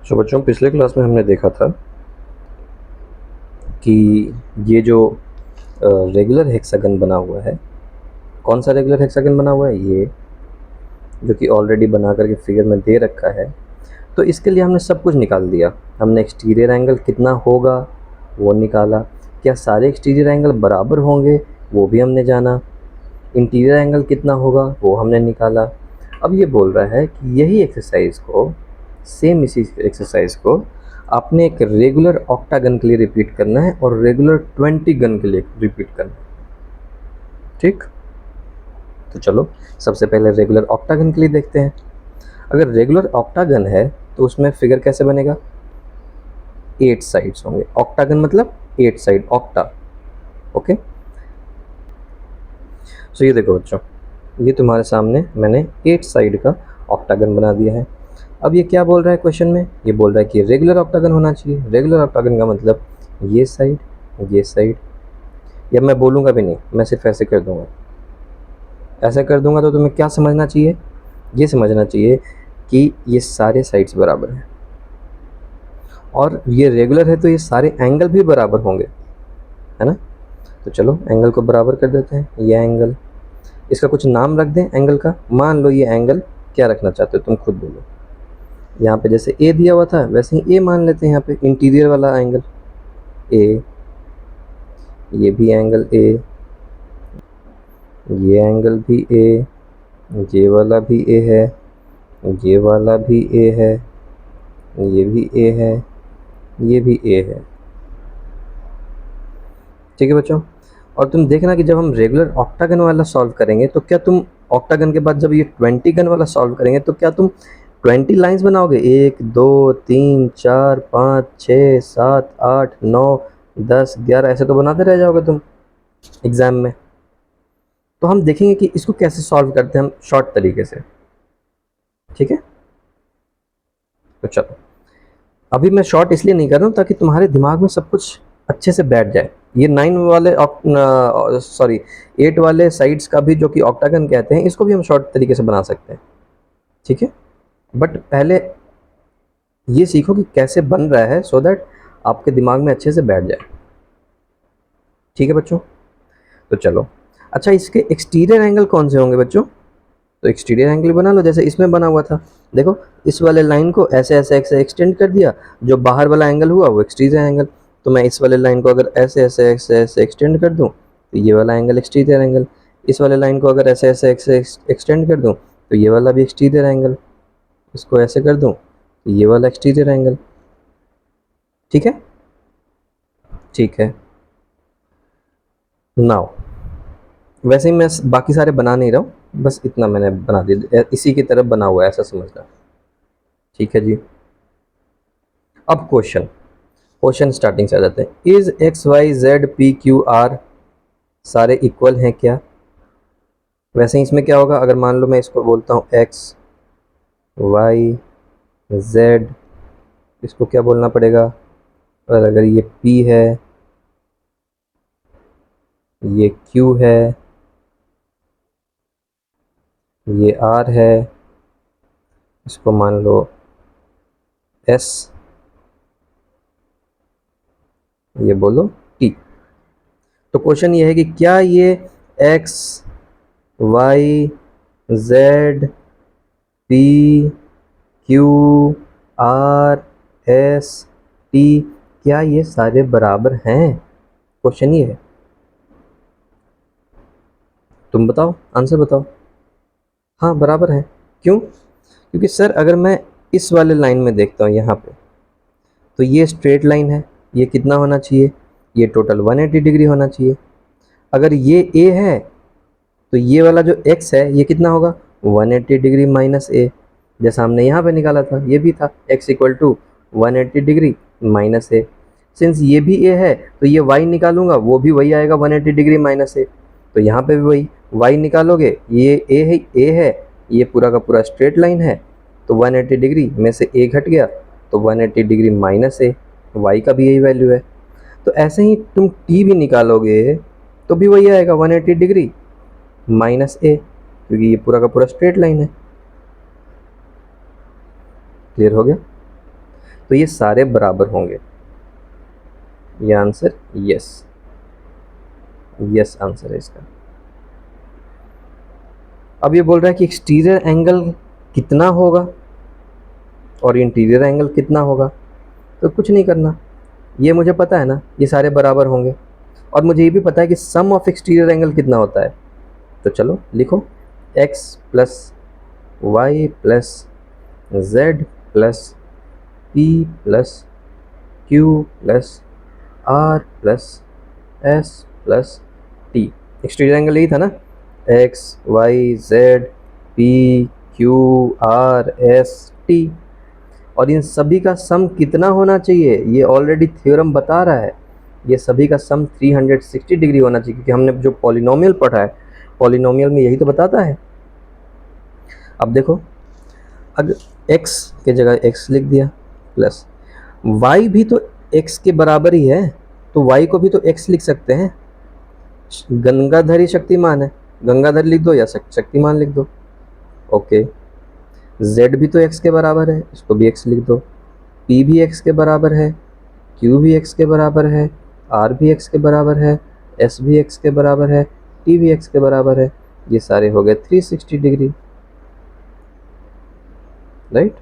तो बच्चों पिछले क्लास में हमने देखा था कि ये जो रेगुलर हेक्सागन बना हुआ है, कौन सा रेगुलर हेक्सागन बना हुआ है, ये जो कि ऑलरेडी बना करके फिगर में दे रखा है। तो इसके लिए हमने सब कुछ निकाल दिया। हमने एक्सटीरियर एंगल कितना होगा वो निकाला, क्या सारे एक्सटीरियर एंगल बराबर होंगे वो भी हमने जाना, इंटीरियर एंगल कितना होगा वो हमने निकाला। अब ये बोल रहा है कि यही एक्सरसाइज को, सेम इसी एक्सरसाइज को आपने एक रेगुलर ऑक्टागन के लिए रिपीट करना है और रेगुलर 20 गन के लिए रिपीट करना है। ठीक, तो चलो सबसे पहले रेगुलर ऑक्टागन के लिए देखते हैं। अगर रेगुलर ऑक्टागन है तो उसमें फिगर कैसे बनेगा, 8 साइड्स होंगे। ऑक्टागन मतलब 8 साइड, ऑक्टा। ओके, सो ये देखो बच्चों, ये तुम्हारे सामने मैंने 8 साइड का ऑक्टागन बना दिया है। अब ये क्या बोल रहा है क्वेश्चन में, ये बोल रहा है कि रेगुलर ऑक्टागन होना चाहिए। रेगुलर ऑक्टागन का मतलब ये साइड, ये साइड, या मैं बोलूँगा भी नहीं, मैं सिर्फ ऐसे कर दूंगा। ऐसा कर दूंगा तो तुम्हें क्या समझना चाहिए, ये समझना चाहिए कि ये सारे साइड्स बराबर हैं और ये रेगुलर है तो ये सारे एंगल भी बराबर होंगे, है ना। तो चलो एंगल को बराबर कर देते हैं। ये एंगल, इसका कुछ नाम रख दें एंगल का। मान लो ये एंगल, क्या रखना चाहते हो तुम खुद बोलो। यहाँ पे जैसे ए दिया हुआ था वैसे ही ए मान लेते हैं। यहाँ पे इंटीरियर वाला एंगल ए, ये भी एंगल ए, ये एंगल भी ए, ये वाला भी ए है, ये वाला भी ए है, ये भी ए है, ये भी ए है। ठीक है बच्चों, और तुम देखना कि जब हम रेगुलर ऑक्टागन वाला सॉल्व करेंगे तो क्या तुम ऑक्टागन के बाद जब ये 20 गन वाला सॉल्व करेंगे तो क्या तुम 20 लाइंस बनाओगे, 1 2 3 4 5 6 7 8 9 10 11 ऐसे तो बनाते रह जाओगे तुम एग्जाम में। तो हम देखेंगे कि इसको कैसे सॉल्व करते हैं हम शॉर्ट तरीके से। ठीक है, तो चलो अभी मैं शॉर्ट इसलिए नहीं कर रहा हूँ ताकि तुम्हारे दिमाग में सब कुछ अच्छे से बैठ जाए। ये 9 वाले सॉरी 8 वाले साइड्स का भी जो कि ऑक्टागन कहते हैं, इसको भी हम शॉर्ट तरीके से बना सकते हैं। ठीक है, बट पहले ये सीखो कि कैसे बन रहा है सो दैट आपके दिमाग में अच्छे से बैठ जाए। ठीक है बच्चों, तो चलो अच्छा इसके एक्सटीरियर एंगल कौन से होंगे बच्चों, तो एक्सटीरियर एंगल बना लो जैसे इसमें बना हुआ था। देखो इस वाले लाइन को ऐसे ऐसे ऐसे एक्सटेंड कर दिया, जो बाहर वाला एंगल हुआ वो एक्सटीरियर एंगल। तो मैं इस वाले लाइन को अगर ऐसे ऐसे ऐसे ऐसे एक्सटेंड कर दूं तो ये वाला एंगल एक्सटीरियर एंगल। इस वाले लाइन को अगर ऐसे ऐसे ऐसे एक्सटेंड कर दूं तो ये वाला भी एक्सटीरियर एंगल। इसको ऐसे कर दूं तो ये वाला एक्सटीरियर एंगल। ठीक है, ठीक है। नाउ वैसे ही मैं बाकी सारे बना नहीं रहा हूँ, बस इतना मैंने बना दिया, इसी की तरफ बना हुआ है ऐसा समझना। ठीक है जी, अब क्वेश्चन स्टार्टिंग से आ जाते हैं। Is x y z p q r सारे इक्वल हैं क्या। वैसे ही इसमें क्या होगा, अगर मान लो मैं इसको बोलता हूँ एक्स वाई जेड, इसको क्या बोलना पड़ेगा, और अगर ये पी है, ये क्यू है, ये आर है, इसको मान लो एस, ये बोलो टी। तो क्वेश्चन ये है कि क्या ये x y z p q r s t, क्या ये सारे बराबर हैं। क्वेश्चन ये है, तुम बताओ, आंसर बताओ। हाँ बराबर है। क्यों, क्योंकि सर अगर मैं इस वाले लाइन में देखता हूँ यहाँ पे, तो ये स्ट्रेट लाइन है, ये कितना होना चाहिए, ये टोटल 180 डिग्री होना चाहिए। अगर ये ए है तो ये वाला जो x है ये कितना होगा, 180 डिग्री माइनस ए, जैसा हमने यहाँ पे निकाला था ये भी था x equal to 180 degree minus a. Since ये भी a है तो ये y निकालूंगा वो भी वही आएगा 180 डिग्री माइनस ए। तो यहाँ पे भी वही y निकालोगे, ये a है, ये पूरा का पूरा स्ट्रेट लाइन है, तो 180 डिग्री में से a घट गया तो 180 डिग्री माइनस ए, y का भी यही वैल्यू है। तो ऐसे ही तुम t भी निकालोगे तो भी वही आएगा 180 डिग्री माइनस ए, क्योंकि ये पूरा का पूरा स्ट्रेट लाइन है। क्लियर हो गया। तो ये सारे बराबर होंगे। ये आंसर यस, यस आंसर है इसका। अब ये बोल रहा है कि एक्सटीरियर एंगल कितना होगा और इंटीरियर एंगल कितना होगा। तो कुछ नहीं करना, ये मुझे पता है ना, ये सारे बराबर होंगे, और मुझे ये भी पता है कि सम ऑफ एक्सटीरियर एंगल कितना होता है। तो चलो लिखो, x plus y plus z plus p plus q plus r plus s plus t. Exterior angle यही था ना, x y z p q r s t, और इन सभी का सम कितना होना चाहिए, ये ऑलरेडी थ्योरम बता रहा है। ये सभी का सम 360 डिग्री होना चाहिए, क्योंकि हमने जो पॉलिनोमियल पढ़ा है, पॉलिनोमियल में यही तो बताता है। अब देखो, अगर x के जगह x लिख दिया प्लस y भी तो x के बराबर ही है, तो y को भी तो x लिख सकते हैं। गंगाधर ही शक्तिमान है, गंगाधर लिख दो या शक्तिमान लिख दो। ओके, z भी तो x के बराबर है, इसको भी x लिख दो। p भी x के बराबर है, q भी x के बराबर है, r भी x के बराबर है, s भी x के बराबर है, t भी x के बराबर है। ये सारे हो गए 360 डिग्री, राइट।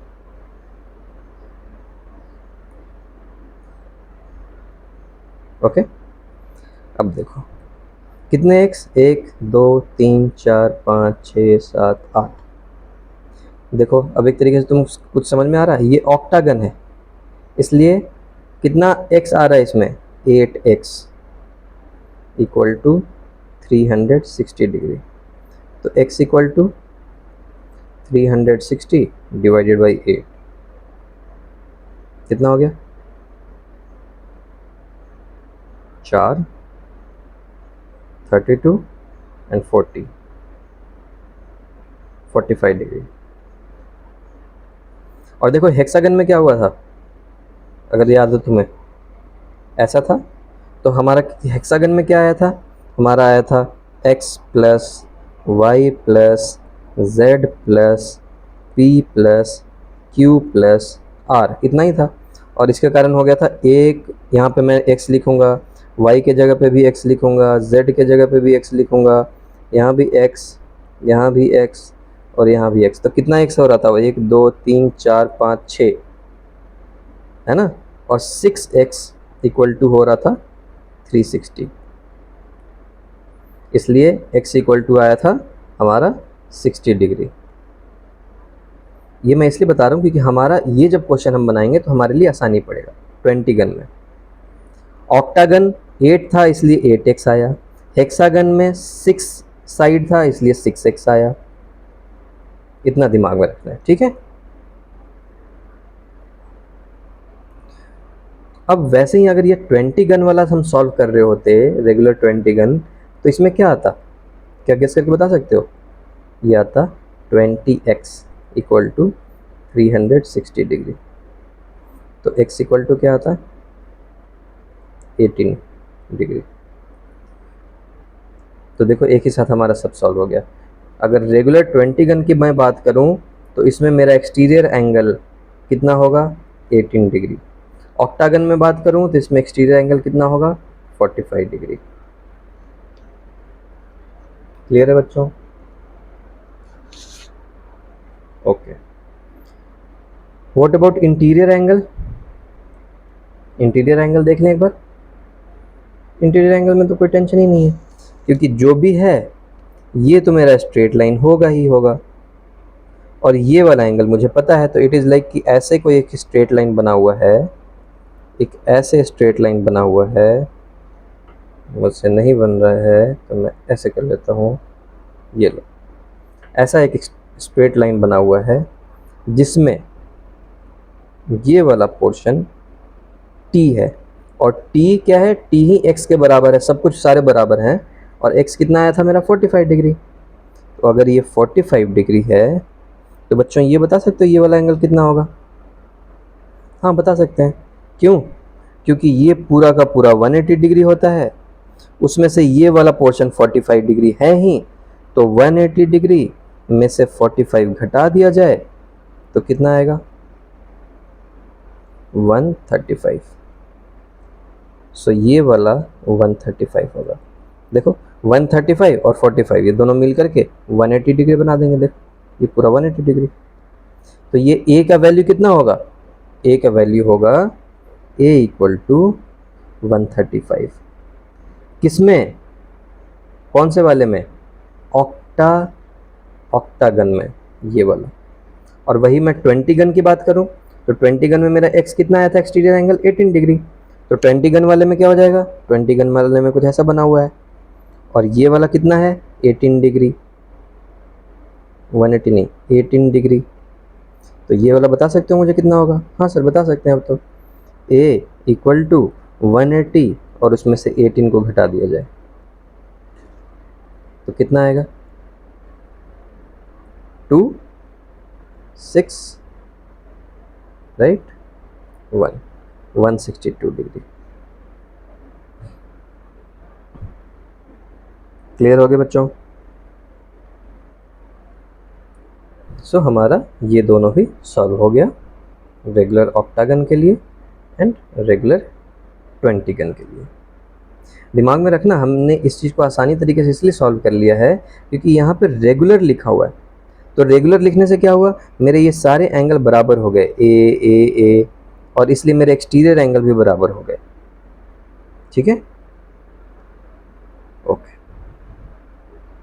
ओके, अब देखो कितने x, 1 2 3 4 5 6 7 8। देखो अब एक तरीके से तुम कुछ समझ में आ रहा है, ये ऑक्टागन है, इसलिए कितना x आ रहा है इसमें, 8x इक्वल टू 360 डिग्री। तो x equal to 360 divided by 8 कितना हो गया, 4 32 एंड 40 45 डिग्री। और देखो हेक्सागन में क्या हुआ था, अगर याद हो तुम्हें, ऐसा था। तो हमारा हेक्सागन में क्या आया था, हमारा आया था x plus y plus z plus p plus q plus r, इतना ही था। और इसके कारण हो गया था एक, यहाँ पे मैं x लिखूँगा, y के जगह पे भी x लिखूँगा, z के जगह पे भी x लिखूँगा, यहाँ भी x, यहाँ भी x और यहाँ भी x। तो कितना x हो रहा था, वो 1 2 3 4 5 6 है ना, और 6x इक्वल टू हो रहा था 360, इसलिए x इक्वल टू आया था हमारा 60 डिग्री। ये मैं इसलिए बता रहा हूँ क्योंकि हमारा ये जब क्वेश्चन हम बनाएंगे तो हमारे लिए आसानी पड़ेगा। 20 गन में ऑक्टागन 8 था इसलिए 8x आया, हेक्सागन में 6 साइड था इसलिए 6x आया। इतना दिमाग में रखना है, ठीक है। अब वैसे ही अगर ये 20 गन वाला हम सॉल्व कर रहे होते, रेगुलर 20 गन, तो इसमें क्या आता, क्या गेस करके बता सकते हो, ये आता 20x इक्वल टू 360 डिग्री। तो x इक्वल टू क्या आता है, 18 डिग्री। तो देखो एक ही साथ हमारा सब सॉल्व हो गया। अगर रेगुलर 20 गन की मैं बात करूं तो इसमें मेरा एक्सटीरियर एंगल कितना होगा, 18 डिग्री। ऑक्टागन में बात करूं तो इसमें एक्सटीरियर एंगल कितना होगा, 45 डिग्री। क्लियर है बच्चों? Okay, what about interior angle? Interior angle देख लें एक बार। इंटीरियर एंगल में तो कोई टेंशन ही नहीं है, क्योंकि जो भी है ये तो मेरा स्ट्रेट लाइन होगा ही होगा, और ये वाला एंगल मुझे पता है। तो इट इज़ लाइक कि ऐसे कोई एक स्ट्रेट लाइन बना हुआ है, एक ऐसे स्ट्रेट लाइन बना हुआ है, मुझसे नहीं बन रहा है तो मैं ऐसे कर लेता हूँ, ये लो, ऐसा एक स्ट्रेट लाइन बना हुआ है जिसमें ये वाला पोर्शन t है, और t क्या है, t ही x के बराबर है, सब कुछ सारे बराबर हैं, और x कितना आया था मेरा 45 डिग्री। तो अगर ये 45 डिग्री है तो बच्चों ये बता सकते हो ये वाला एंगल कितना होगा? हाँ बता सकते हैं। क्यों? क्योंकि ये पूरा का पूरा 180 डिग्री होता है, उसमें से ये वाला पोर्शन 45 डिग्री है ही, तो 180 डिग्री में से 45 घटा दिया जाए तो कितना आएगा, 135। सो ये वाला 135 होगा। देखो 135 और 45 ये दोनों मिल करके 180 डिग्री बना देंगे। देखो ये पूरा 180 डिग्री। तो ये ए का वैल्यू कितना होगा? ए का वैल्यू होगा ए इक्वल टू 135। किसमें? कौन से वाले में? ऑक्टागन में, ये वाला। और वही मैं 20 गन की बात करूं तो 20 गन में मेरा एक्स कितना आया था एक्सटीरियर एंगल? 18 डिग्री। तो 20 गन वाले में क्या हो जाएगा? 20 गन वाले में कुछ ऐसा बना हुआ है। और ये वाला कितना है? 18 डिग्री। 180 नहीं, 18 डिग्री। तो ये वाला बता सकते हो मुझे कितना होगा? हाँ सर बता सकते हैं अब तो। ए इक्वल टू 180 और उसमें से 18 को घटा दिया जाए तो कितना आएगा? 6 राइट 162 डिग्री। क्लियर हो गया बच्चों? सो हमारा ये दोनों भी सॉल्व हो गया, रेगुलर ऑक्टागन के लिए एंड रेगुलर 20 गन के लिए। दिमाग में रखना, हमने इस चीज़ को आसानी तरीके से इसलिए सॉल्व कर लिया है क्योंकि यहाँ पे रेगुलर लिखा हुआ है। तो रेगुलर लिखने से क्या हुआ, मेरे ये सारे एंगल बराबर हो गए, ए, और इसलिए मेरे एक्सटीरियर एंगल भी बराबर हो गए। ठीक है।